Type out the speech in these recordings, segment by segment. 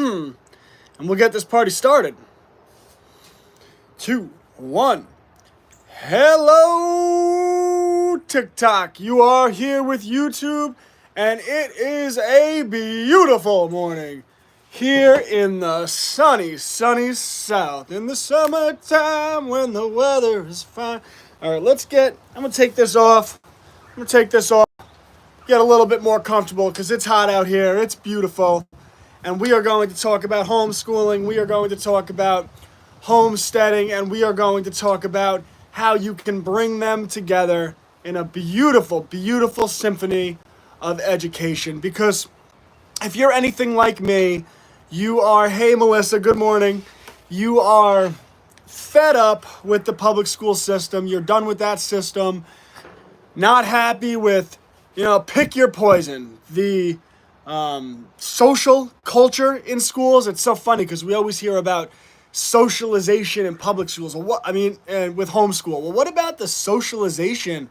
And we'll get this party started. 2, 1. Hello, TikTok. You are here with YouTube, and it is a beautiful morning here in the sunny South. In the summertime when the weather is fine. All right, I'm going to take this off. Get a little bit more comfortable because it's hot out here. It's beautiful. And we are going to talk about homeschooling. We are going to talk about homesteading. And we are going to talk about how you can bring them together in a beautiful, beautiful symphony of education. Because if you're anything like me, you are, hey, Melissa, good morning. You are fed up with the public school system. You're done with that system. Not happy with, pick your poison. The social culture in schools. It's so funny because we always hear about socialization in public schools. With homeschool. Well, what about the socialization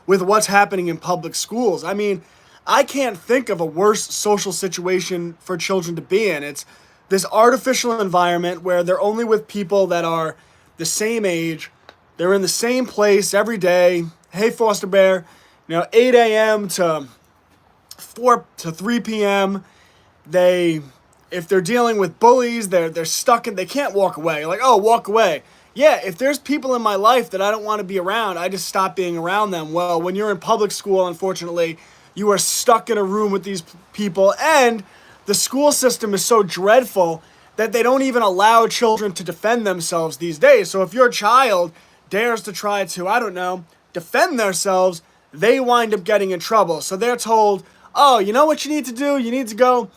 with what's happening in public schools? I mean, I can't think of a worse social situation for children to be in. It's this artificial environment where they're only with people that are the same age. They're in the same place every day. Hey, Foster Bear, 8 a.m. to 4 to 3 p.m. If they're dealing with bullies, they're stuck they can't walk away. You're like, oh, walk away. Yeah, if there's people in my life that I don't want to be around, I just stop being around them. Well, when you're in public school, unfortunately, you are stuck in a room with these people, and the school system is so dreadful that they don't even allow children to defend themselves these days. So if your child dares to try to, defend themselves, they wind up getting in trouble. So they're told, oh, you know what you need to do? You need to go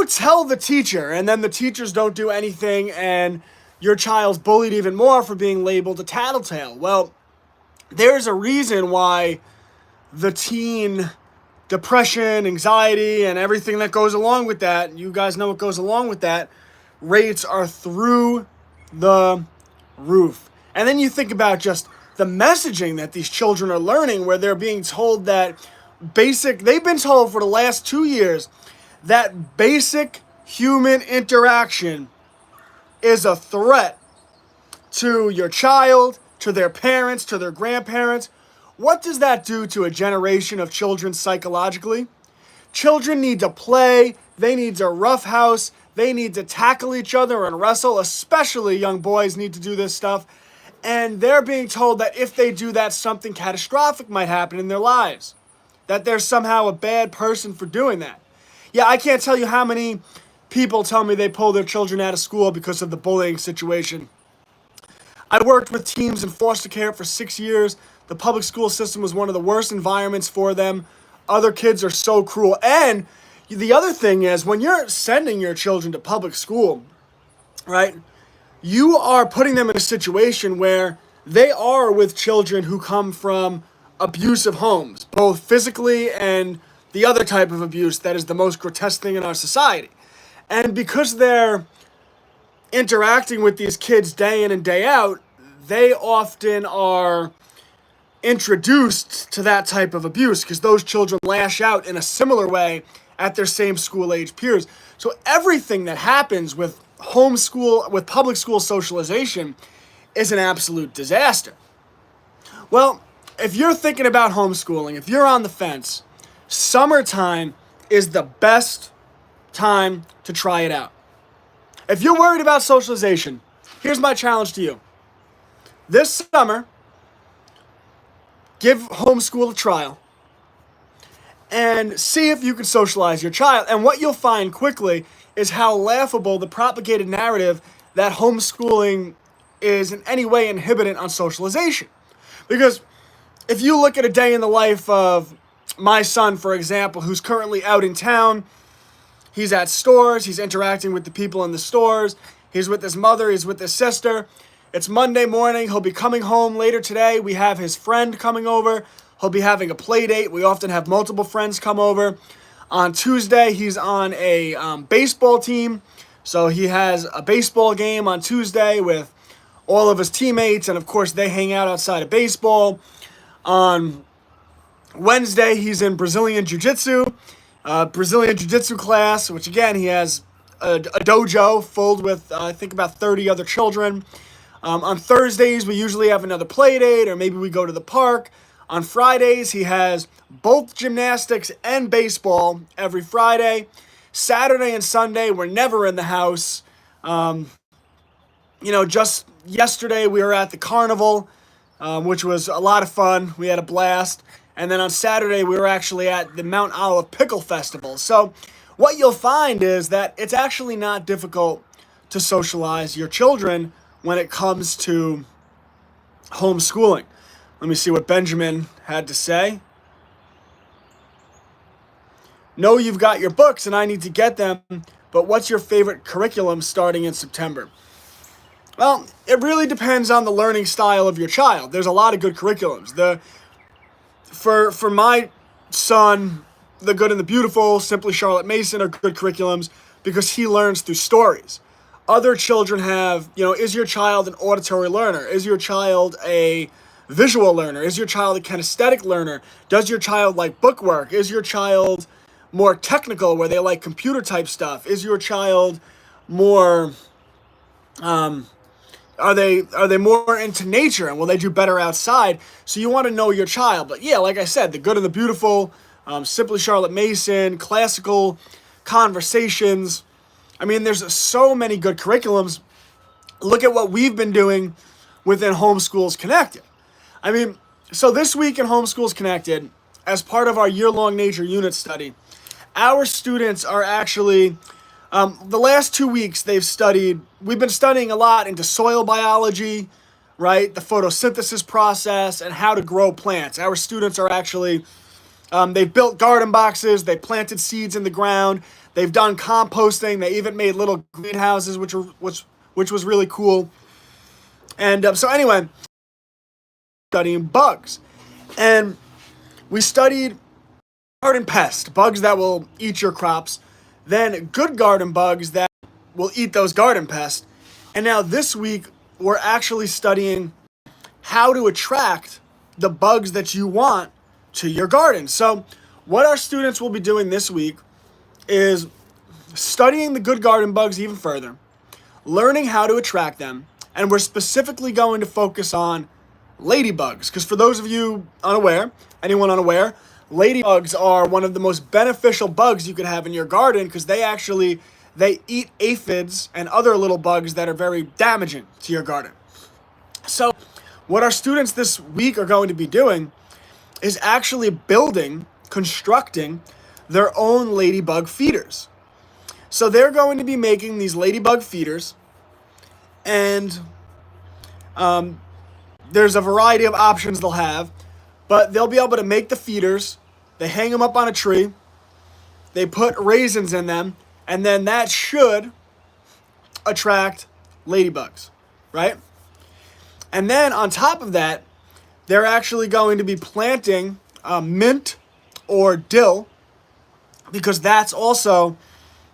tell the teacher. And then the teachers don't do anything, and your child's bullied even more for being labeled a tattletale. Well, there's a reason why the teen depression, anxiety, and everything that goes along with that, you guys know what goes along with that, rates are through the roof. And then you think about just the messaging that these children are learning, where they're being told that they've been told for the last 2 years that basic human interaction is a threat to your child, to their parents, to their grandparents. What does that do to a generation of children psychologically? Children need to play, they need to roughhouse, they need to tackle each other and wrestle, especially young boys need to do this stuff. And they're being told that if they do that, something catastrophic might happen in their lives. That they're somehow a bad person for doing that. Yeah, I can't tell you how many people tell me they pull their children out of school because of the bullying situation. I worked with teens in foster care for 6 years. The public school system was one of the worst environments for them. Other kids are so cruel. And the other thing is, when you're sending your children to public school, right, you are putting them in a situation where they are with children who come from abusive homes, both physically and the other type of abuse that is the most grotesque thing in our society. And because they're interacting with these kids day in and day out, they often are introduced to that type of abuse because those children lash out in a similar way at their same school age peers. So everything that happens with public school socialization is an absolute disaster. Well, if you're thinking about homeschooling, if you're on the fence, summertime is the best time to try it out. If you're worried about socialization, here's my challenge to you. This summer, give homeschool a trial and see if you can socialize your child. And what you'll find quickly is how laughable the propagated narrative that homeschooling is in any way inhibitant on socialization. Because if you look at a day in the life of my son, for example, who's currently out in town, he's at stores, he's interacting with the people in the stores, he's with his mother, he's with his sister. It's Monday morning, he'll be coming home later today. We have his friend coming over. He'll be having a play date. We often have multiple friends come over. On Tuesday, he's on a baseball team. So he has a baseball game on Tuesday with all of his teammates, and of course they hang out outside of baseball. On Wednesday, he's in Brazilian Jiu-Jitsu class, which again, he has a dojo filled with, I think, about 30 other children. On Thursdays, we usually have another play date, or maybe we go to the park. On Fridays, he has both gymnastics and baseball every Friday. Saturday and Sunday, we're never in the house. Just yesterday, we were at the carnival, which was a lot of fun. We had a blast. And then on Saturday, we were actually at the Mount Olive Pickle Festival. So what you'll find is that it's actually not difficult to socialize your children when it comes to homeschooling. Let me see what Benjamin had to say. Know you've got your books and I need to get them, but what's your favorite curriculum starting in September? Well, it really depends on the learning style of your child. There's a lot of good curriculums. For my son, The Good and the Beautiful, Simply Charlotte Mason are good curriculums because he learns through stories. Other children have, is your child an auditory learner? Is your child a visual learner? Is your child a kinesthetic learner? Does your child like bookwork? Is your child more technical where they like computer type stuff? Is your child more, are they more into nature and will they do better outside? So you want to know your child. But yeah, like I said, The Good and the Beautiful, Simply Charlotte Mason, classical conversations. I mean, there's so many good curriculums. Look at what we've been doing within Homeschools Connected. I mean, so this week in Homeschools Connected, as part of our year-long nature unit study, our students are actually, the last 2 weeks we've been studying a lot into soil biology, right? The photosynthesis process and how to grow plants. Our students are actually, they've built garden boxes, they planted seeds in the ground, they've done composting, they even made little greenhouses, which was really cool. And so anyway, studying bugs. And we studied garden pests, bugs that will eat your crops, then good garden bugs that will eat those garden pests. And now this week, we're actually studying how to attract the bugs that you want to your garden. So what our students will be doing this week is studying the good garden bugs even further, learning how to attract them, and we're specifically going to focus on ladybugs. Because for those of you unaware, anyone unaware, ladybugs are one of the most beneficial bugs you could have in your garden because they eat aphids and other little bugs that are very damaging to your garden. So what our students this week are going to be doing is actually constructing their own ladybug feeders. So they're going to be making these ladybug feeders, and there's a variety of options they'll have, but they'll be able to make the feeders, they hang them up on a tree, they put raisins in them, and then that should attract ladybugs, right? And then on top of that, they're actually going to be planting mint or dill, because that's also,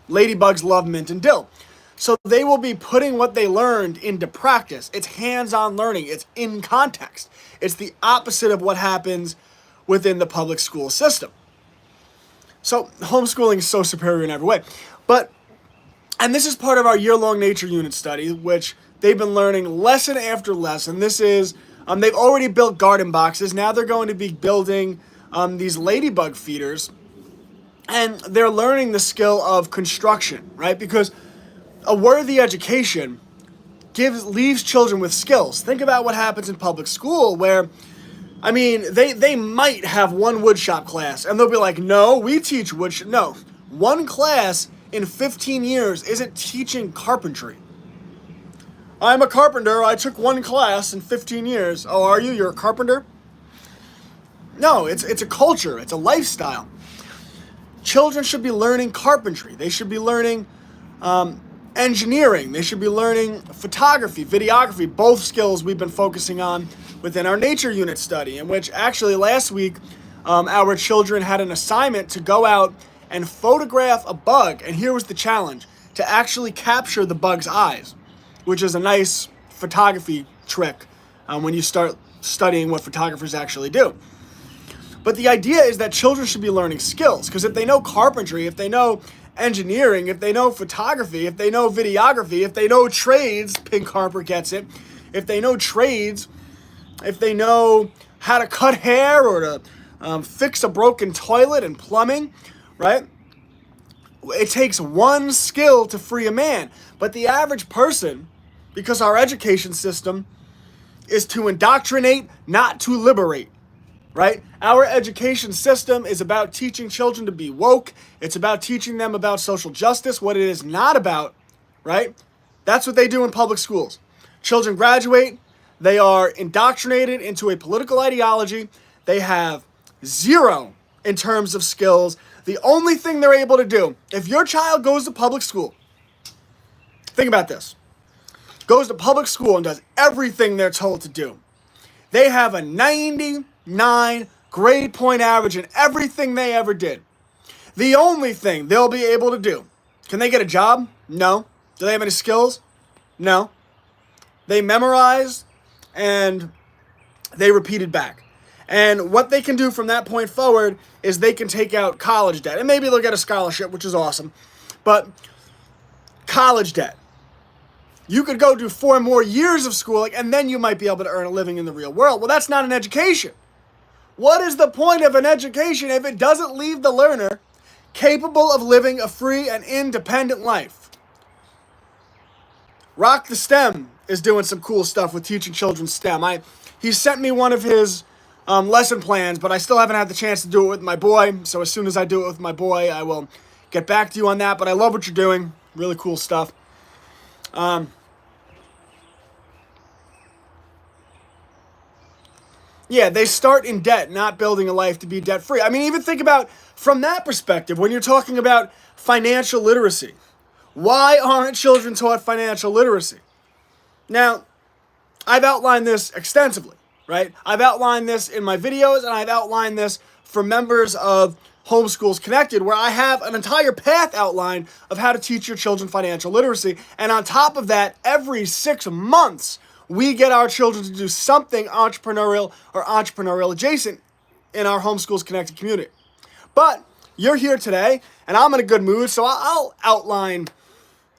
ladybugs love mint and dill. So they will be putting what they learned into practice. It's hands-on learning. It's in context. It's the opposite of what happens within the public school system. So homeschooling is so superior in every way. And this is part of our year-long nature unit study, which they've been learning lesson after lesson. This is, they've already built garden boxes. Now they're going to be building these ladybug feeders. And they're learning the skill of construction, right? Because a worthy education leaves children with skills. Think about what happens in public school where, I mean, they might have one woodshop class and they'll be like, no, we teach woodshop. No, one class in 15 years isn't teaching carpentry. I'm a carpenter. I took one class in 15 years. Oh, are you? You're a carpenter? No, it's a culture. It's a lifestyle. Children should be learning carpentry. They should be learning engineering. They should be learning photography, videography, both skills we've been focusing on within our nature unit study, in which actually last week our children had an assignment to go out and photograph a bug. And here was the challenge, to actually capture the bug's eyes, which is a nice photography trick when you start studying what photographers actually do. But the idea is that children should be learning skills, because if they know carpentry, if they know engineering, if they know photography, if they know videography, if they know trades, Pink Harper gets it, if they know trades, if they know how to cut hair or to fix a broken toilet and plumbing, right? It takes one skill to free a man. But the average person, because our education system is to indoctrinate, not to liberate, right? Our education system is about teaching children to be woke. It's about teaching them about social justice. What it is not about, right? That's what they do in public schools. Children graduate. They are indoctrinated into a political ideology. They have zero in terms of skills. The only thing they're able to do, if your child goes to public school, think about this, goes to public school and does everything they're told to do, they have a 99 grade point average in everything they ever did. The only thing they'll be able to do, can they get a job? No. Do they have any skills? No. They memorized and they repeated back. And what they can do from that point forward is they can take out college debt. And maybe they'll get a scholarship, which is awesome. But college debt. You could go do 4 more years of schooling, and then you might be able to earn a living in the real world. Well, that's not an education. What is the point of an education if it doesn't leave the learner capable of living a free and independent life? Rock the STEM is doing some cool stuff with teaching children STEM. He sent me one of his lesson plans, but I still haven't had the chance to do it with my boy. So as soon as I do it with my boy, I will get back to you on that. But I love what you're doing. Really cool stuff. Yeah, they start in debt, not building a life to be debt-free. I mean, even think about, from that perspective, when you're talking about financial literacy, why aren't children taught financial literacy? Now, I've outlined this extensively, right? I've outlined this in my videos, and I've outlined this for members of Homeschools Connected, where I have an entire path outlined of how to teach your children financial literacy. And on top of that, every 6 months, we get our children to do something entrepreneurial or entrepreneurial adjacent in our Homeschools Connected community. But you're here today, and I'm in a good mood, so I'll outline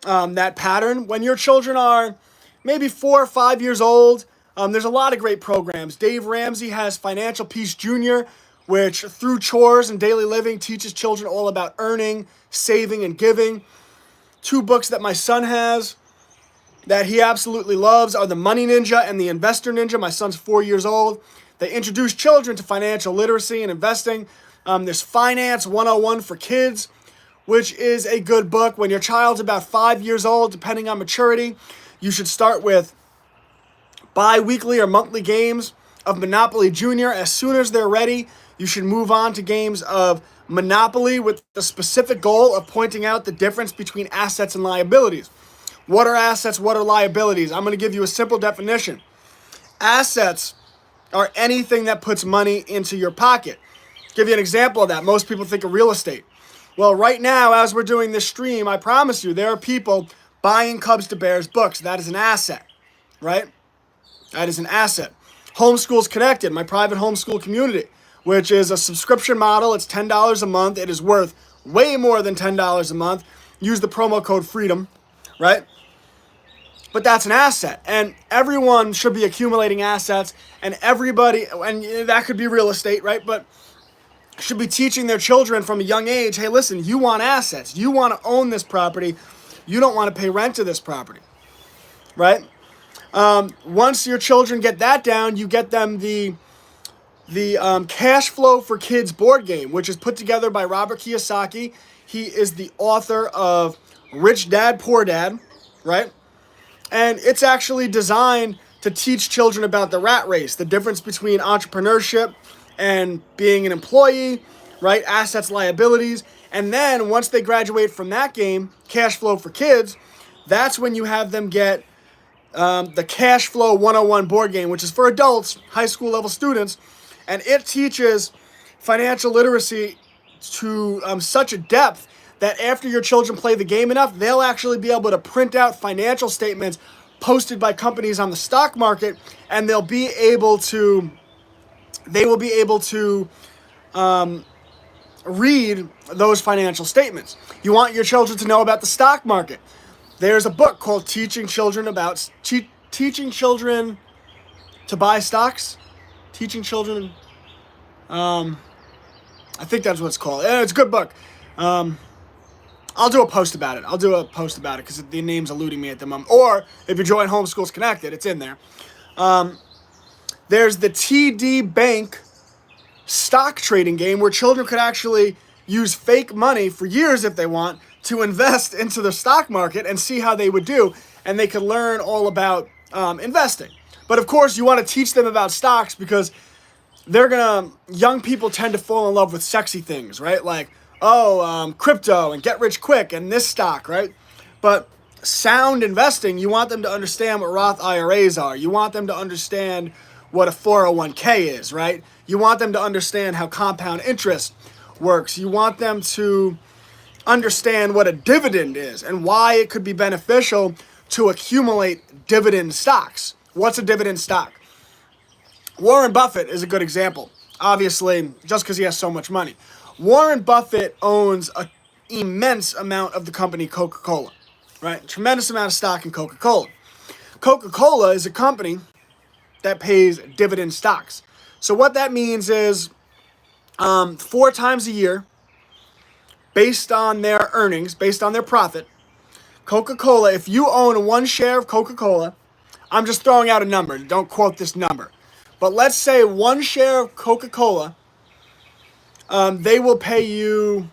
that pattern. When your children are maybe 4 or 5 years old, there's a lot of great programs. Dave Ramsey has Financial Peace Jr., which through chores and daily living teaches children all about earning, saving, and giving. 2 books that my son has that he absolutely loves are The Money Ninja and The Investor Ninja. My son's 4 years old. They introduce children to financial literacy and investing. There's Finance 101 for Kids, which is a good book. When your child's about 5 years old, depending on maturity, you should start with bi-weekly or monthly games of Monopoly Junior. As soon as they're ready, you should move on to games of Monopoly with the specific goal of pointing out the difference between assets and liabilities. What are assets? What are liabilities? I'm going to give you a simple definition. Assets are anything that puts money into your pocket. Give you an example of that. Most people think of real estate. Well, right now, as we're doing this stream, I promise you, there are people buying Cubs to Bears books. That is an asset, right? That is an asset. Homeschools Connected, my private homeschool community, which is a subscription model. It's $10 a month. It is worth way more than $10 a month. Use the promo code FREEDOM, right? But that's an asset, and everyone should be accumulating assets, and everybody, and that could be real estate, right? But should be teaching their children from a young age, hey, listen, you want assets. You want to own this property. You don't want to pay rent to this property, right? Once your children get that down, you get them the Cash Flow for Kids board game, which is put together by Robert Kiyosaki. He is the author of Rich Dad, Poor Dad, right? And it's actually designed to teach children about the rat race, the difference between entrepreneurship and being an employee, right? Assets, liabilities. And then once they graduate from that game, Cash Flow for Kids, that's when you have them get the Cash Flow 101 board game, which is for adults, high school level students. And it teaches financial literacy to such a depth that after your children play the game enough, they'll actually be able to print out financial statements posted by companies on the stock market, and they will be able to read those financial statements. You want your children to know about the stock market. There's a book called Teaching Children to Buy Stocks. Teaching Children, I think that's what it's called. It's a good book. I'll do a post about it. Because the name's eluding me at the moment. Or if you join Homeschools Connected, it's in there. There's the TD Bank stock trading game where children could actually use fake money for years if they want to invest into the stock market and see how they would do, and they could learn all about investing. But of course, you want to teach them about stocks because young people tend to fall in love with sexy things, right? Like, crypto and get rich quick and this stock, right? But sound investing, you want them to understand what Roth IRAs are. You want them to understand what a 401k is, right? You want them to understand how compound interest works. You want them to understand what a dividend is and why it could be beneficial to accumulate dividend stocks. What's a dividend stock? Warren Buffett is a good example, obviously, just because he has so much money. Warren Buffett owns an immense amount of the company Coca-Cola, right? Tremendous amount of stock in Coca-Cola. Coca-Cola is a company that pays dividend stocks. So what that means is 4 times a year, based on their earnings, based on their profit, Coca-Cola, if you own 1 share of Coca-Cola, I'm just throwing out a number, don't quote this number, but let's say 1 share of Coca-Cola, they will pay you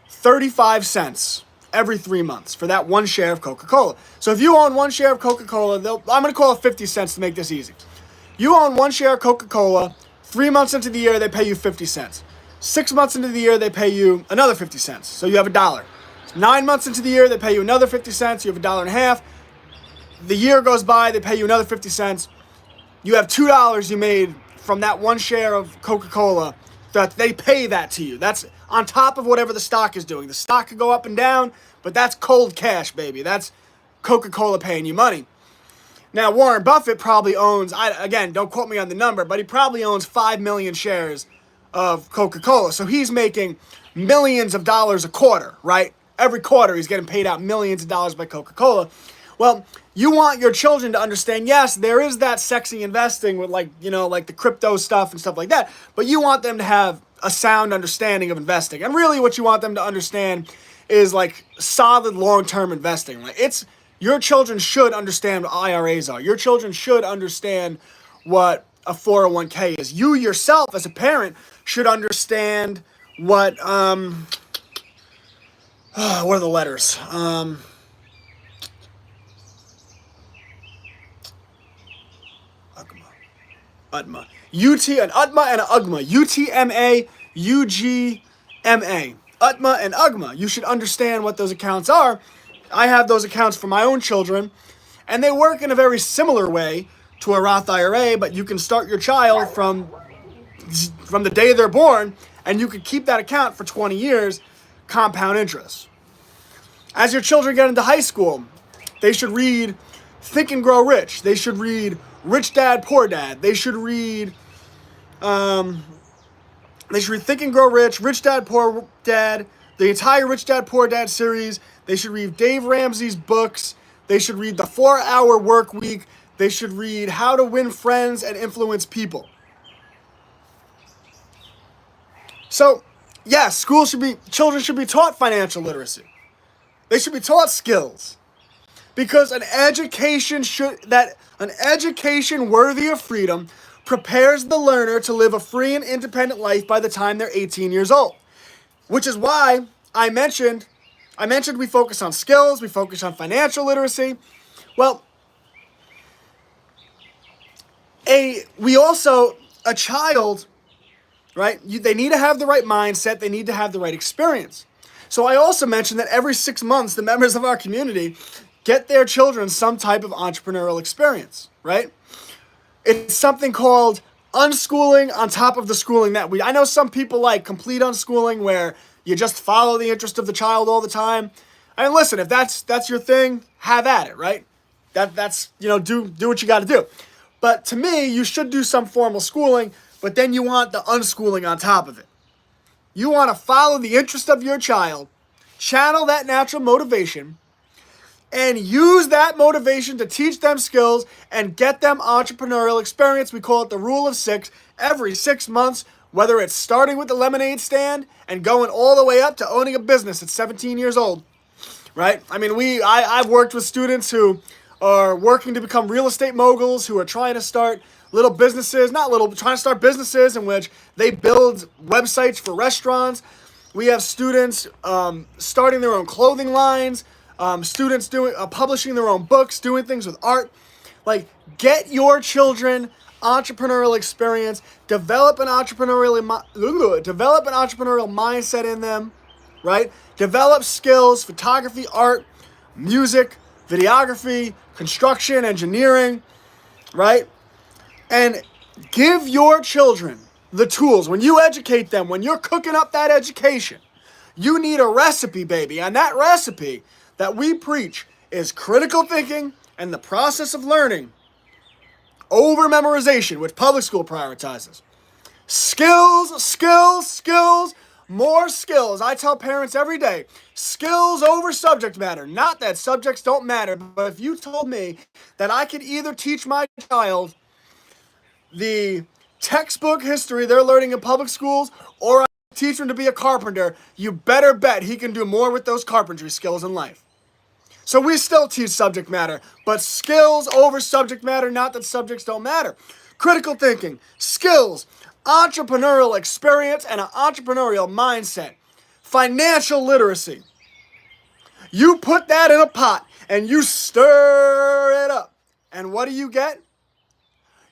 35 cents every 3 months for that 1 share of Coca-Cola. So if you own 1 share of Coca-Cola, I'm going to call it 50 cents to make this easy. You own 1 share of Coca-Cola, 3 months into the year, they pay you 50 cents. 6 months into the year, they pay you another 50 cents. So you have $1. 9 months into the year, they pay you another 50 cents. You have $1.50. The year goes by, they pay you another 50 cents. You have $2 you made from that 1 share of Coca-Cola that they pay that to you. That's on top of whatever the stock is doing. The stock could go up and down, but that's cold cash, baby. That's Coca-Cola paying you money. Now, Warren Buffett probably owns, again, don't quote me on the number, but he probably owns 5 million shares of Coca-Cola. So he's making millions of dollars a quarter, right? Every quarter he's getting paid out millions of dollars by Coca-Cola. Well, you want your children to understand, yes, there is that sexy investing with like the crypto stuff and stuff like that, but you want them to have a sound understanding of investing. And really what you want them to understand is like solid long-term investing. Like your children should understand what IRAs are. Your children should understand what a 401k is. You yourself as a parent should understand what are the letters? UTMA. An UTMA and an UGMA. UTMA, UGMA. UTMA and UGMA. You should understand what those accounts are. I have those accounts for my own children, and they work in a very similar way to a Roth IRA, but you can start your child from the day they're born, and you can keep that account for 20 years, compound interest. As your children get into high school, they should read Think and Grow Rich. They should read Rich Dad, Poor Dad. They should read Think and Grow Rich, Rich Dad, Poor Dad, the entire Rich Dad, Poor Dad series. They should read Dave Ramsey's books. They should read The 4-Hour Work Week. They should read How to Win Friends and Influence People. So, yes, children should be taught financial literacy. They should be taught skills. Because an education worthy of freedom prepares the learner to live a free and independent life by the time they're 18 years old. Which is why I mentioned we focus on skills, we focus on financial literacy. Well, a child, right? They need to have the right mindset, they need to have the right experience. So I also mentioned that every 6 months, the members of our community get their children some type of entrepreneurial experience, right? It's something called unschooling on top of the schooling that I know some people like complete unschooling where you just follow the interest of the child all the time. I mean, listen, if that's your thing, have at it, right? That's do what you got to do. But to me, you should do some formal schooling, but then you want the unschooling on top of it. You want to follow the interest of your child, channel that natural motivation, and use that motivation to teach them skills and get them entrepreneurial experience. We call it the rule of 6. Every 6 months, whether it's starting with the lemonade stand and going all the way up to owning a business at 17 years old, right? I mean, I've worked with students who are working to become real estate moguls, who are trying to start little businesses, trying to start businesses in which they build websites for restaurants. We have students starting their own clothing lines, students doing publishing their own books, doing things with art. Like, get your children entrepreneurial experience, develop an entrepreneurial mindset in them, right? Develop skills, photography, art, music, videography, construction, engineering, right? And give your children the tools. When you educate them, when you're cooking up that education, you need a recipe, baby. And that recipe that we preach is critical thinking and the process of learning over memorization, which public school prioritizes. Skills, skills, skills, more skills. I tell parents every day, skills over subject matter. Not that subjects don't matter, but if you told me that I could either teach my child the textbook history they're learning in public schools, or I teach him to be a carpenter, you better bet he can do more with those carpentry skills in life. So we still teach subject matter, but skills over subject matter, not that subjects don't matter. Critical thinking, skills, entrepreneurial experience, and an entrepreneurial mindset. Financial literacy. You put that in a pot and you stir it up. And what do you get?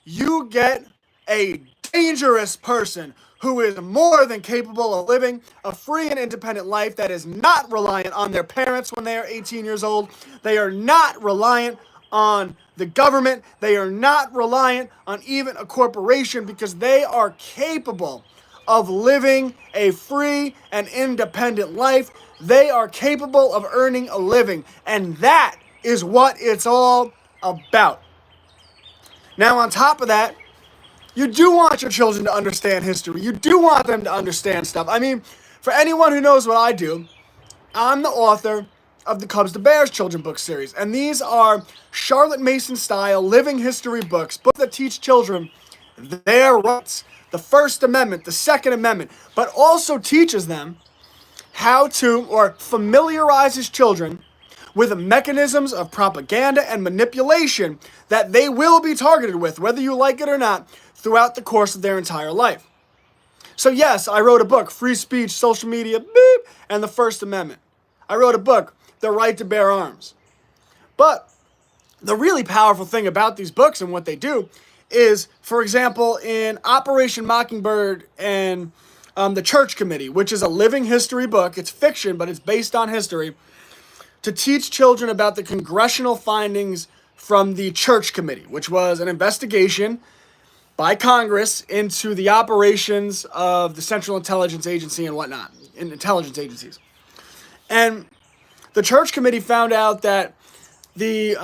You get a dangerous person who is more than capable of living a free and independent life that is not reliant on their parents when they are 18 years old. They are not reliant on the government. They are not reliant on even a corporation, because they are capable of living a free and independent life. They are capable of earning a living. And that is what it's all about. Now, on top of that, you do want your children to understand history. You do want them to understand stuff. I mean, for anyone who knows what I do, I'm the author of the Cubs to Bears children book series. And these are Charlotte Mason style living history books that teach children their rights, the First Amendment, the Second Amendment, but also teaches them how to, or familiarizes children with mechanisms of propaganda and manipulation that they will be targeted with, whether you like it or not, throughout the course of their entire life. So yes, I wrote a book, Free Speech, Social Media, and the First Amendment. I wrote a book, The Right to Bear Arms. But the really powerful thing about these books and what they do is, for example, in Operation Mockingbird and the Church Committee, which is a living history book. It's fiction, but it's based on history, to teach children about the congressional findings from the Church Committee, which was an investigation by Congress into the operations of the Central Intelligence Agency and whatnot, in intelligence agencies. And the Church Committee found out that the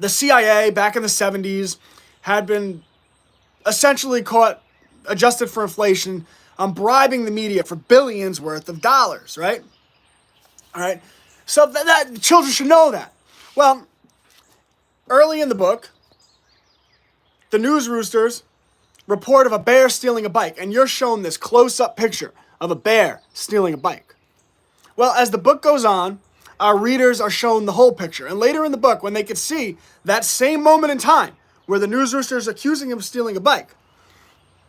CIA back in the 70s had been essentially caught, adjusted for inflation, bribing the media for billions worth of dollars, right? All right. So that children should know that. Well, early in the book, the news roosters report of a bear stealing a bike, and you're shown this close-up picture of a bear stealing a bike. Well, as the book goes on, our readers are shown the whole picture. And later in the book, when they could see that same moment in time where the news roosters are accusing him of stealing a bike,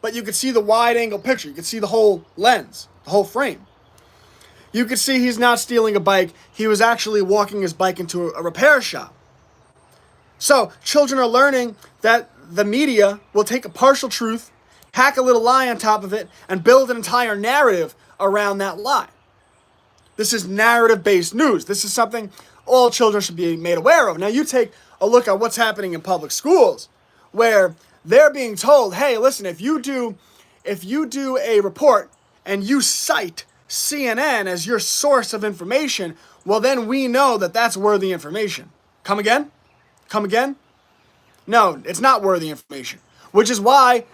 but you could see the wide-angle picture. You could see the whole lens, the whole frame. You could see he's not stealing a bike. He was actually walking his bike into a repair shop. So children are learning that the media will take a partial truth, hack a little lie on top of it, and build an entire narrative around that lie. This is narrative-based news. This is something all children should be made aware of. Now, you take a look at what's happening in public schools, where they're being told, hey, listen, if you do a report and you cite CNN as your source of information, well, then we know that that's worthy information. Come again? Come again? No, it's not worthy information, which is why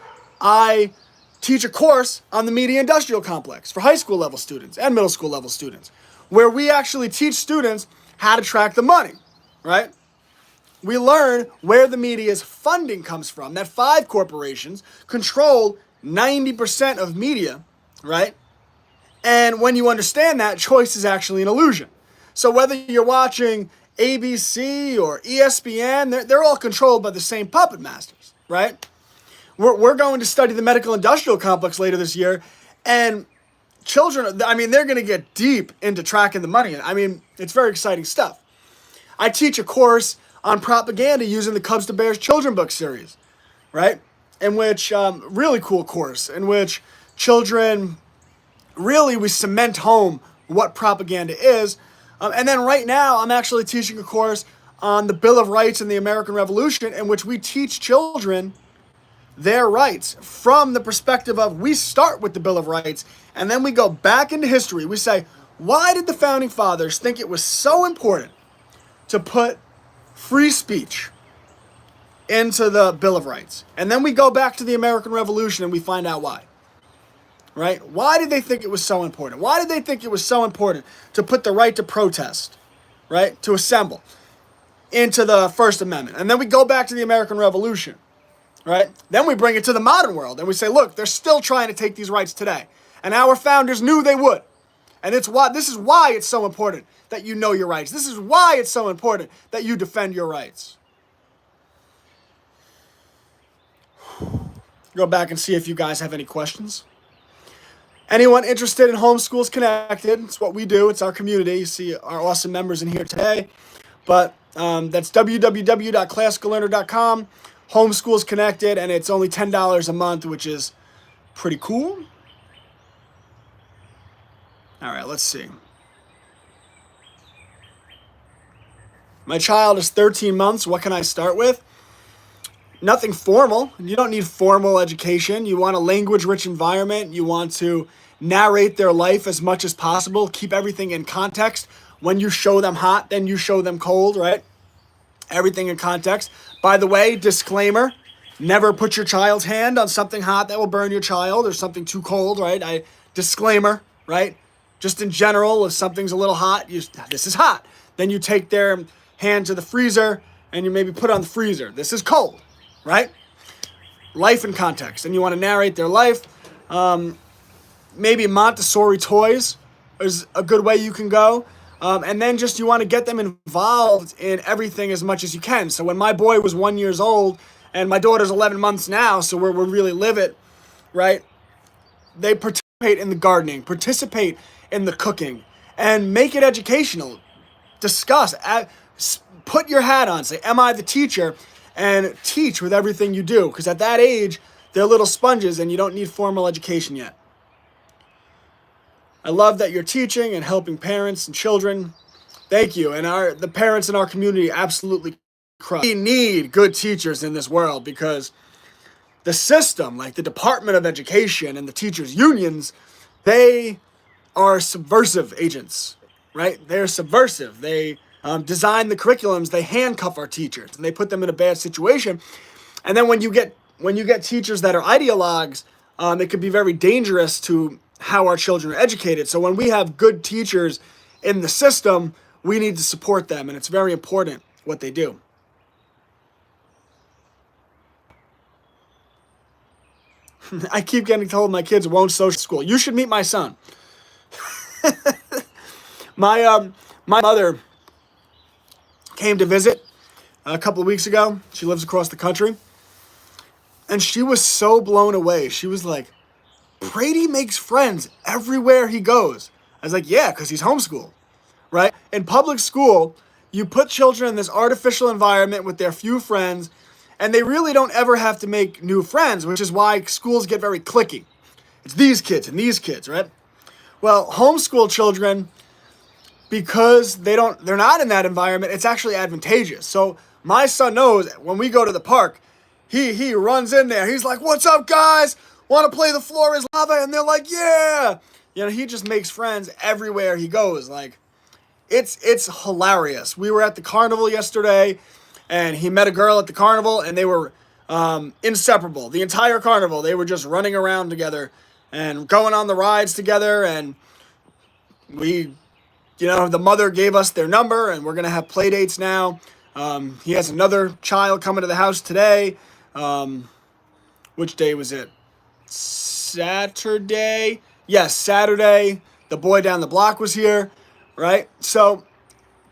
I teach a course on the media industrial complex for high school level students and middle school level students, where we actually teach students how to track the money, right? We learn where the media's funding comes from, that 5 corporations control 90% of media, right? And when you understand that, choice is actually an illusion. So whether you're watching ABC or ESPN, they're all controlled by the same puppet masters, right? We're going to study the medical industrial complex later this year, and children, I mean, they're going to get deep into tracking the money. I mean, it's very exciting stuff. I teach a course on propaganda using the Cubs to Bears children book series, right? In which, really cool course, in which children, really we cement home what propaganda is. And then right now, I'm actually teaching a course on the Bill of Rights and the American Revolution, in which we teach children their rights from the perspective of, we start with the Bill of Rights and then we go back into history. We say, why did the founding fathers think it was so important to put free speech into the Bill of Rights? And then we go back to the American Revolution and we find out why. Right? Why did they think it was so important? Why did they think it was so important to put the right to protest, right, to assemble, into the First Amendment? And then we go back to the American Revolution. Right? Then we bring it to the modern world and we say, look, they're still trying to take these rights today. And our founders knew they would. And this is why it's so important that you know your rights. This is why it's so important that you defend your rights. Go back and see if you guys have any questions. Anyone interested in Homeschools Connected? It's what we do. It's our community. You see our awesome members in here today. But that's www.classicallearner.com. Homeschools Connected, and it's only $10 a month, which is pretty cool. All right, let's see. My child is 13 months. What can I start with? Nothing formal. You don't need formal education. You want a language-rich environment. You want to narrate their life as much as possible. Keep everything in context. When you show them hot, then you show them cold, right? Everything in context. By the way, disclaimer, never put your child's hand on something hot that will burn your child, or something too cold, right? Disclaimer, right? Just in general, if something's a little hot, this is hot. Then you take their hand to the freezer and you maybe put it on the freezer. This is cold, right? Life in context. And you want to narrate their life. Maybe Montessori toys is a good way you can go. And then just you want to get them involved in everything as much as you can. So when my boy was 1 year old and my daughter's 11 months now, so we're really live it, right? They participate in the gardening, participate in the cooking, and make it educational. Discuss, put your hat on, say, am I the teacher? And teach with everything you do. Because at that age, they're little sponges and you don't need formal education yet. I love that you're teaching and helping parents and children. Thank you. And the parents in our community absolutely crush. We need good teachers in this world, because the system, like the Department of Education and the teachers' unions, they are subversive agents, right? They're subversive. They design the curriculums. They handcuff our teachers and they put them in a bad situation. And then when you get teachers that are ideologues, it could be very dangerous to how our children are educated. So when we have good teachers in the system, we need to support them, and it's very important what they do. I keep getting told my kids won't social school. You should meet my son. My mother came to visit a couple of weeks ago. She lives across the country. And she was so blown away. She was like, Brady makes friends everywhere he goes. I was like, yeah, because he's homeschooled, right? In public school, you put children in this artificial environment with their few friends, and they really don't ever have to make new friends, which is why schools get very cliquey. It's these kids and these kids, right? Well, homeschool children, because they're not in that environment, it's actually advantageous. So my son knows when we go to the park, he runs in there. He's like, what's up, guys? Want to play the floor is lava? And they're like, yeah. You know, he just makes friends everywhere he goes. Like, it's hilarious. We were at the carnival yesterday, and he met a girl at the carnival, and they were inseparable. The entire carnival, they were just running around together and going on the rides together. And we, the mother gave us their number, and we're going to have play dates now. He has another child coming to the house today. Which day was it? Saturday? Yes, Saturday. The boy down the block was here, right? So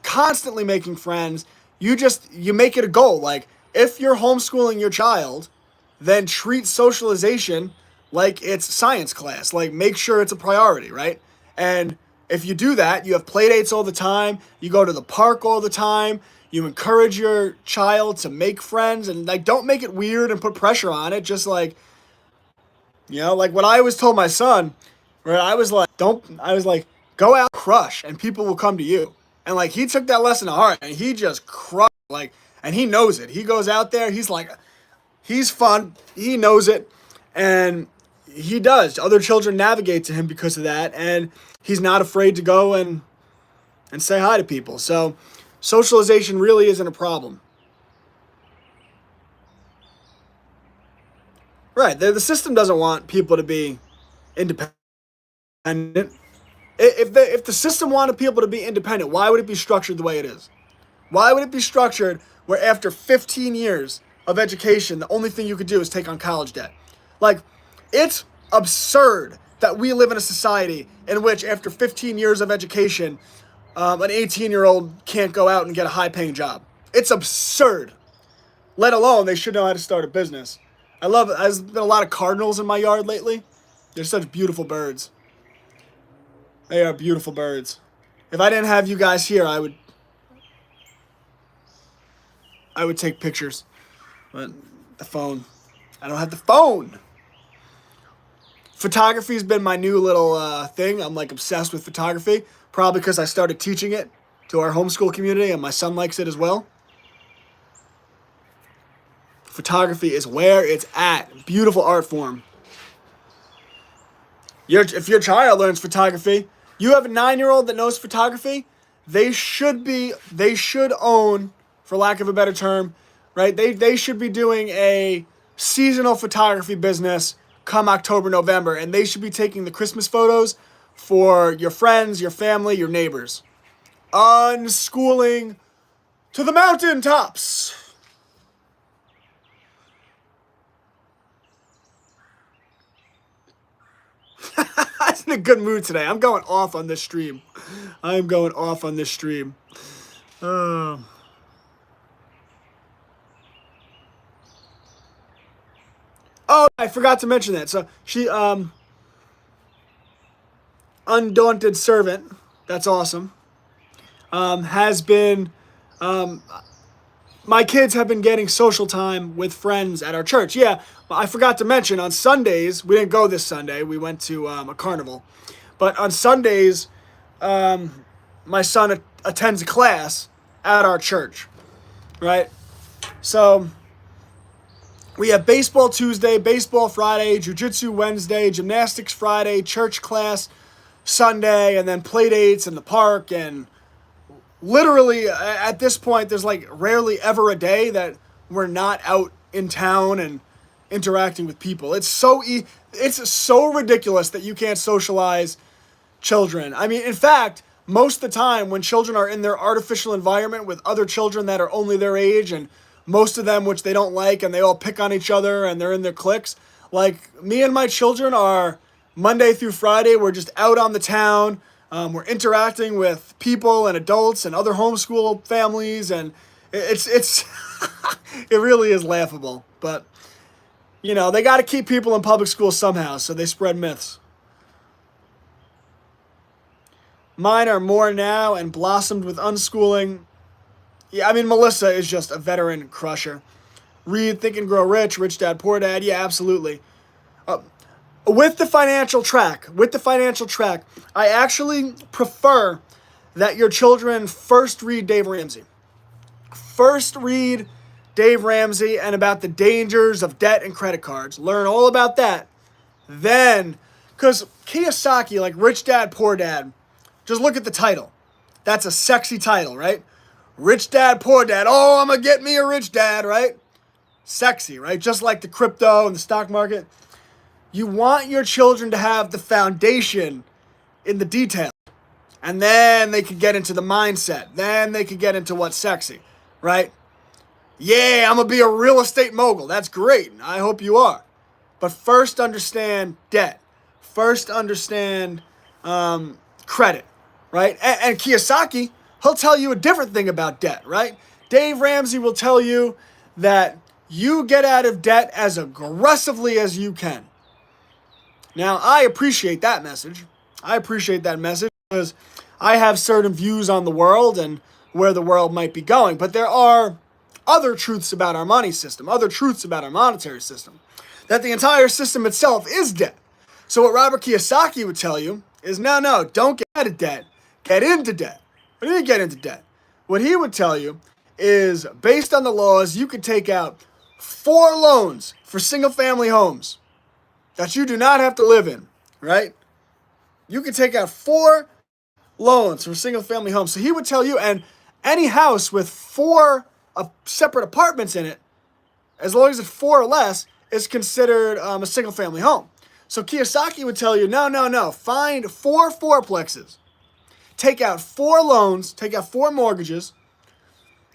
constantly making friends. You make it a goal. Like, if you're homeschooling your child, then treat socialization like it's science class. Like, make sure it's a priority, right? And if you do that, you have play dates all the time. You go to the park all the time. You encourage your child to make friends, and like, don't make it weird and put pressure on it. Just like, like what I always told my son, right? I was like, go out, crush, and people will come to you. And like, he took that lesson to heart, and he just crushed, like, and he knows it. He goes out there, he's fun, he knows it, and he does. Other children navigate to him because of that, and he's not afraid to go and say hi to people. So socialization really isn't a problem. Right, the system doesn't want people to be independent. If the system wanted people to be independent, why would it be structured the way it is? Why would it be structured where after 15 years of education, the only thing you could do is take on college debt? Like, it's absurd that we live in a society in which after 15 years of education, an 18-year-old can't go out and get a high-paying job. It's absurd. Let alone they should know how to start a business. There's been a lot of cardinals in my yard lately. They're such beautiful birds. They are beautiful birds. If I didn't have you guys here, I would take pictures. But the phone. I don't have the phone. Photography's been my new little thing. I'm like obsessed with photography. Probably because I started teaching it to our homeschool community, and my son likes it as well. Photography is where it's at. Beautiful art form. If your child learns photography, you have a 9-year-old that knows photography, they should own, for lack of a better term, right? They should be doing a seasonal photography business come October, November, and they should be taking the Christmas photos for your friends, your family, your neighbors. Unschooling to the mountaintops. I'm in a good mood today. I'm going off on this stream. Oh, I forgot to mention that. So she, Undaunted Servant, that's awesome, has been, my kids have been getting social time with friends at our church. Yeah, I forgot to mention, on Sundays, we didn't go this Sunday, we went to a carnival. But on Sundays, my son attends a class at our church, right? So we have baseball Tuesday, baseball Friday, jiu-jitsu Wednesday, gymnastics Friday, church class Sunday, and then play dates in the park. And literally at this point, there's like rarely ever a day that we're not out in town and interacting with people. It's so ridiculous that you can't socialize children. I mean, in fact, most of the time when children are in their artificial environment with other children that are only their age, and most of them which they don't like, and they all pick on each other and they're in their cliques, like me and my children are Monday through Friday, we're just out on the town. We're interacting with people and adults and other homeschool families, and it's it really is laughable. But they got to keep people in public school somehow, so they spread myths. Mine are more now and blossomed with unschooling. Yeah, I mean, Melissa is just a veteran crusher. Read, Think and Grow Rich, Rich Dad, Poor Dad. Yeah, absolutely. With the financial track, I actually prefer that your children first read Dave Ramsey. And about the dangers of debt and credit cards. Learn all about that. Then, because Kiyosaki, like Rich Dad, Poor Dad, just look at the title. That's a sexy title, right? Rich Dad, Poor Dad. Oh, I'm going to get me a rich dad, right? sexy, right? Just like the crypto and the stock market. You want your children to have the foundation in the detail. And then they could get into the mindset. Then they could get into what's sexy, right? Yeah, I'm going to be a real estate mogul. That's great. I hope you are. But first understand debt. First understand credit, right? And Kiyosaki, he'll tell you a different thing about debt, right? Dave Ramsey will tell you that you get out of debt as aggressively as you can. Now, I appreciate that message. I appreciate that message because I have certain views on the world and where the world might be going. But there are other truths about our money system, other truths about our monetary system, that the entire system itself is debt. So what Robert Kiyosaki would tell you is, no, don't get out of debt. Get into debt. What do you mean get into debt? What he would tell you is, based on the laws, you could take out 4 loans for single-family homes that you do not have to live in, right? You could take out 4 loans for single-family homes. So he would tell you, and any house with 4 separate apartments in it, as long as it's 4 or less, is considered a single-family home. So Kiyosaki would tell you, no. Find 4 fourplexes. Take out 4 loans, take out 4 mortgages,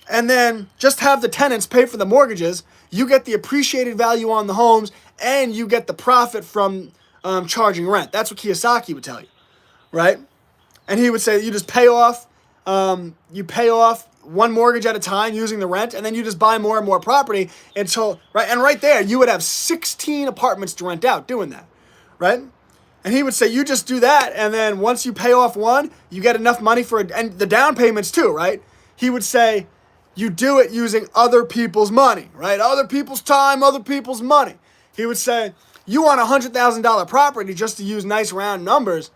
and then just have the tenants pay for the mortgages. You get the appreciated value on the homes, and you get the profit from charging rent. That's what Kiyosaki would tell you, right? And he would say you just pay off one mortgage at a time using the rent, and then you just buy more and more property until, right? And right there, you would have 16 apartments to rent out doing that, right? And he would say you just do that, and then once you pay off one, you get enough money for it, and the down payments too, right? He would say you do it using other people's money, right? Other people's time, other people's money. He would say you want a $100,000 property, just to use nice round numbers.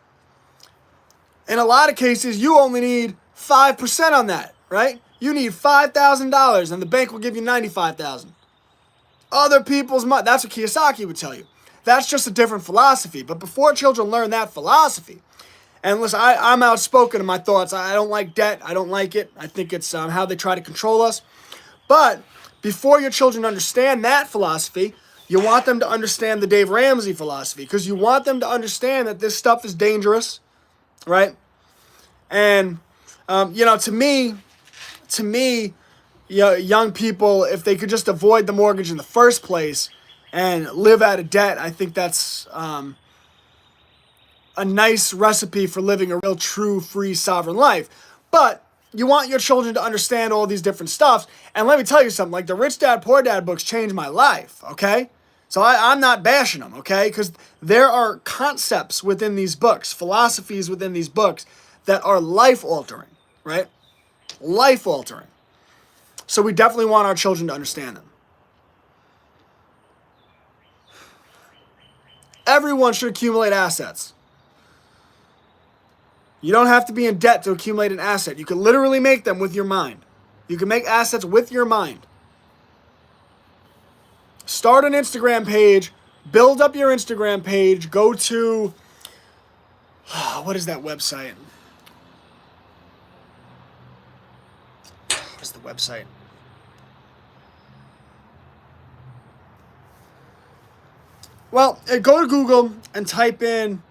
In a lot of cases, you only need 5% on that, right? You need $5,000, and the bank will give you $95,000. Other people's money. That's what Kiyosaki would tell you. That's just a different philosophy. But before children learn that philosophy, and listen, I'm outspoken in my thoughts. I don't like debt. I don't like it. I think it's how they try to control us. But before your children understand that philosophy, you want them to understand the Dave Ramsey philosophy, because you want them to understand that this stuff is dangerous, right? And, to me, young people, if they could just avoid the mortgage in the first place and live out of debt, I think that's a nice recipe for living a real, true, free, sovereign life. But you want your children to understand all these different stuffs. And let me tell you something, like the Rich Dad, Poor Dad books changed my life, okay? So I'm not bashing them, okay? Because there are concepts within these books, philosophies within these books that are life-altering, right? Life-altering. So we definitely want our children to understand them. Everyone should accumulate assets. You don't have to be in debt to accumulate an asset. You can literally make them with your mind. You can make assets with your mind. Start an Instagram page. Build up your Instagram page. Go to, what is that website? What is the website? Well, go to Google and type in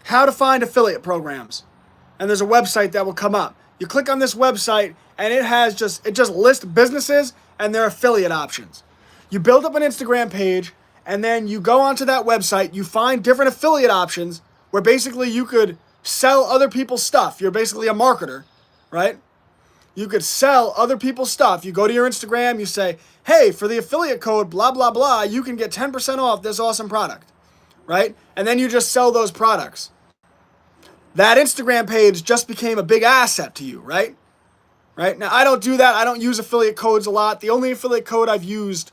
how to find affiliate programs. And there's a website that will come up. You click on this website and it just lists businesses and their affiliate options. You build up an Instagram page and then you go onto that website, you find different affiliate options where basically you could sell other people's stuff. You're basically a marketer, right? You could sell other people's stuff. You go to your Instagram, you say, hey, for the affiliate code, blah, blah, blah, you can get 10% off this awesome product, right? And then you just sell those products. That Instagram page just became a big asset to you, right? Right? Now, I don't do that. I don't use affiliate codes a lot. The only affiliate code I've used,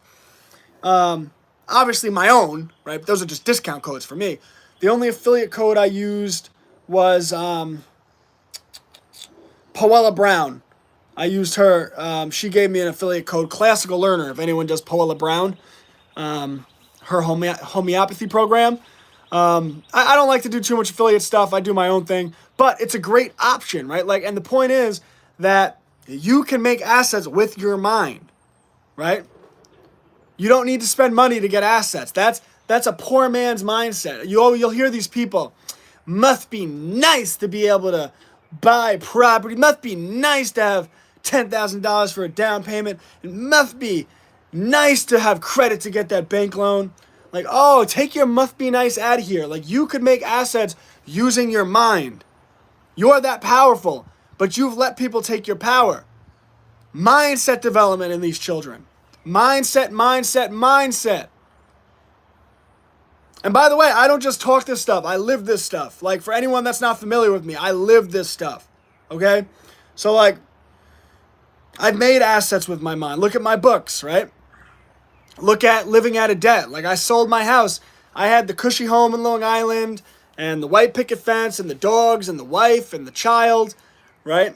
obviously my own, right? Those are just discount codes for me. The only affiliate code I used was Paola Brown. I used her. She gave me an affiliate code, Classical Learner, if anyone does Paola Brown, her homeopathy program. I don't like to do too much affiliate stuff. I do my own thing, but it's a great option, right? And the point is that You can make assets with your mind, right? You don't need to spend money to get assets. That's a poor man's mindset. You'll hear these people, must be nice to be able to buy property. Must be nice to have $10,000 for a down payment. It must be nice to have credit to get that bank loan. Like, oh, take your must be nice out of here. Like, you could make assets using your mind. You're that powerful, but you've let people take your power. Mindset development in these children. Mindset, mindset, mindset. And by the way, I don't just talk this stuff. I live this stuff. Like, for anyone that's not familiar with me, I live this stuff. Okay? So, like, I've made assets with my mind. Look at my books, right? Look at living out of debt. Like, I sold my house. I had the cushy home in Long Island and the white picket fence and the dogs and the wife and the child, right?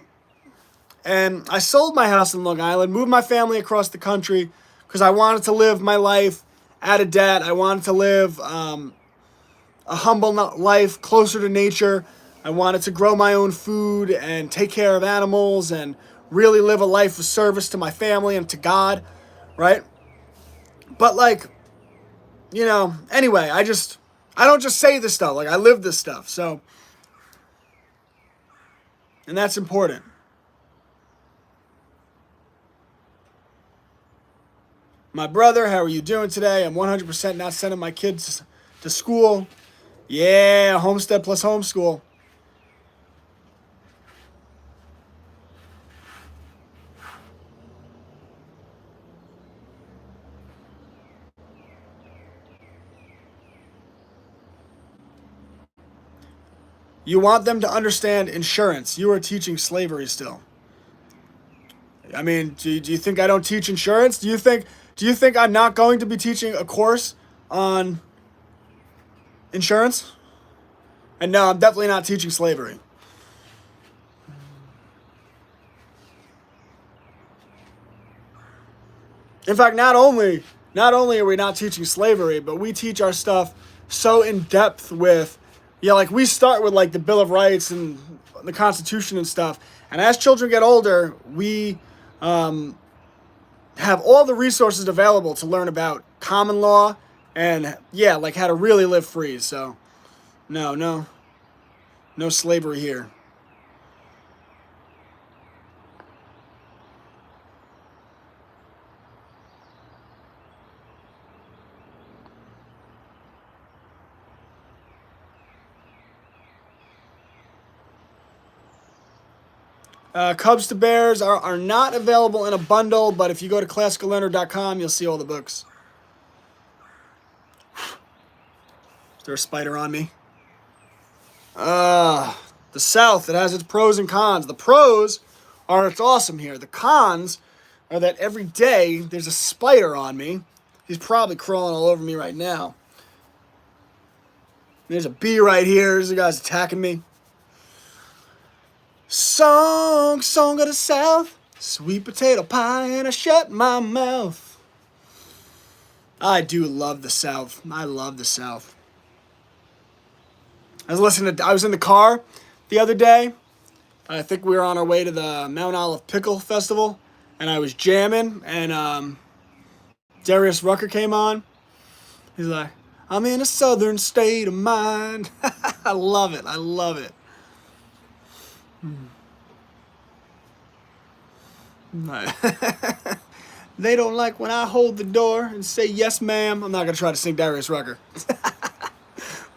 And I sold my house in Long Island, moved my family across the country because I wanted to live my life out of debt. I wanted to live a humble life closer to nature. I wanted to grow my own food and take care of animals and really live a life of service to my family and to God, right? But like, you know, anyway, I don't just say this stuff. Like, I live this stuff. So, and that's important. My brother, how are you doing today? I'm 100% not sending my kids to school. Yeah, Homestead plus homeschool. You want them to understand insurance. You are teaching slavery still. I mean, do you think I don't teach insurance? Do you think I'm not going to be teaching a course on insurance? And no, I'm definitely not teaching slavery. In fact, not only are we not teaching slavery, but we teach our stuff so in depth with, like we start with like the Bill of Rights and the Constitution and stuff. And as children get older, we have all the resources available to learn about common law and like how to really live free. So no slavery here. Cubs to Bears are not available in a bundle, but if you go to classicallearner.com, you'll see all the books. Is there a spider on me? The South, it has its pros and cons. The pros are it's awesome here. The cons are that every day there's a spider on me. He's probably crawling all over me right now. There's a bee right here. There's a guy's attacking me. Song of the South, sweet potato pie, and I shut my mouth. I do love the South. I love the South. I was in the car the other day. I think we were on our way to the Mount Olive Pickle Festival, and I was jamming, and Darius Rucker came on. He's like, I'm in a southern state of mind. I love it. I love it. They don't like when I hold the door and say yes ma'am. I'm not going to try to sing Darius Rucker.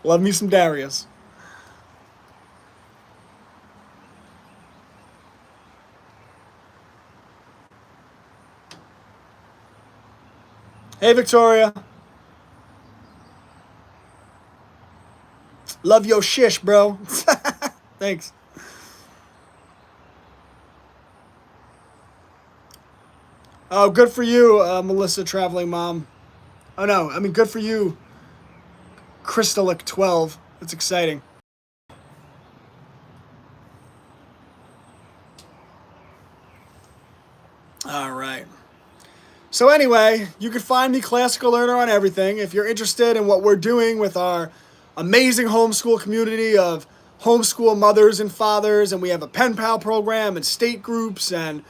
Love me some Darius. Hey Victoria. Love your shish, bro. Thanks. Oh, good for you, Melissa, traveling mom. Oh, no, I mean, good for you, Crystalic 12. That's exciting. All right. So anyway, you can find me Classical Learner on everything. If you're interested in what we're doing with our amazing homeschool community of homeschool mothers and fathers, and we have a pen pal program and state groups, and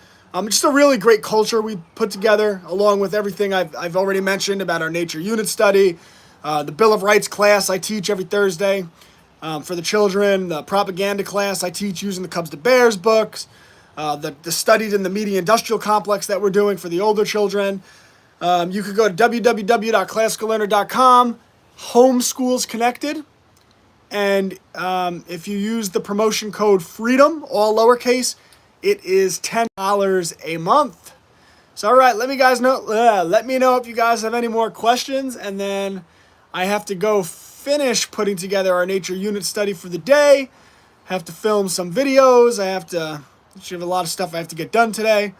Just a really great culture we put together, along with everything I've already mentioned about our nature unit study, the Bill of Rights class I teach every Thursday for the children, the propaganda class I teach using the Cubs to Bears books, the studied in the media industrial complex that we're doing for the older children. You could go to www.classicallearner.com, Homeschools Connected, and if you use the promotion code FREEDOM, all lowercase, it is $10 a month. So, all right, let me know if you guys have any more questions, and then I have to go finish putting together our nature unit study for the day. Have to film some videos. I have a lot of stuff I have to get done today.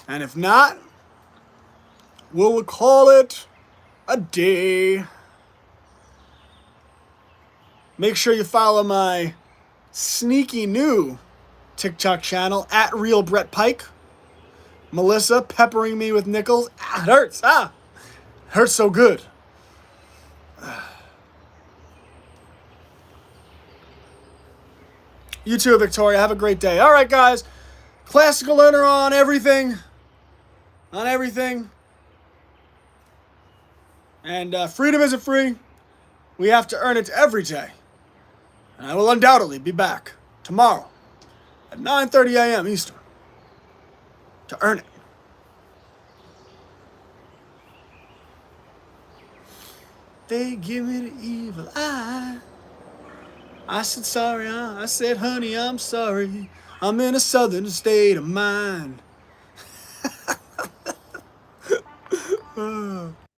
And if not, we'll call it a day. Make sure you follow my sneaky new TikTok channel at Real Brett Pike. Melissa peppering me with nickels. It hurts. Hurts so good. You too, Victoria. Have a great day. All right, guys. Classical Learner on everything. On everything. And freedom isn't free. We have to earn it every day. And I will undoubtedly be back tomorrow at 9:30 a.m. Eastern to earn it. They give me the evil eye. I said sorry, I said honey, I'm sorry. I'm in a southern state of mind.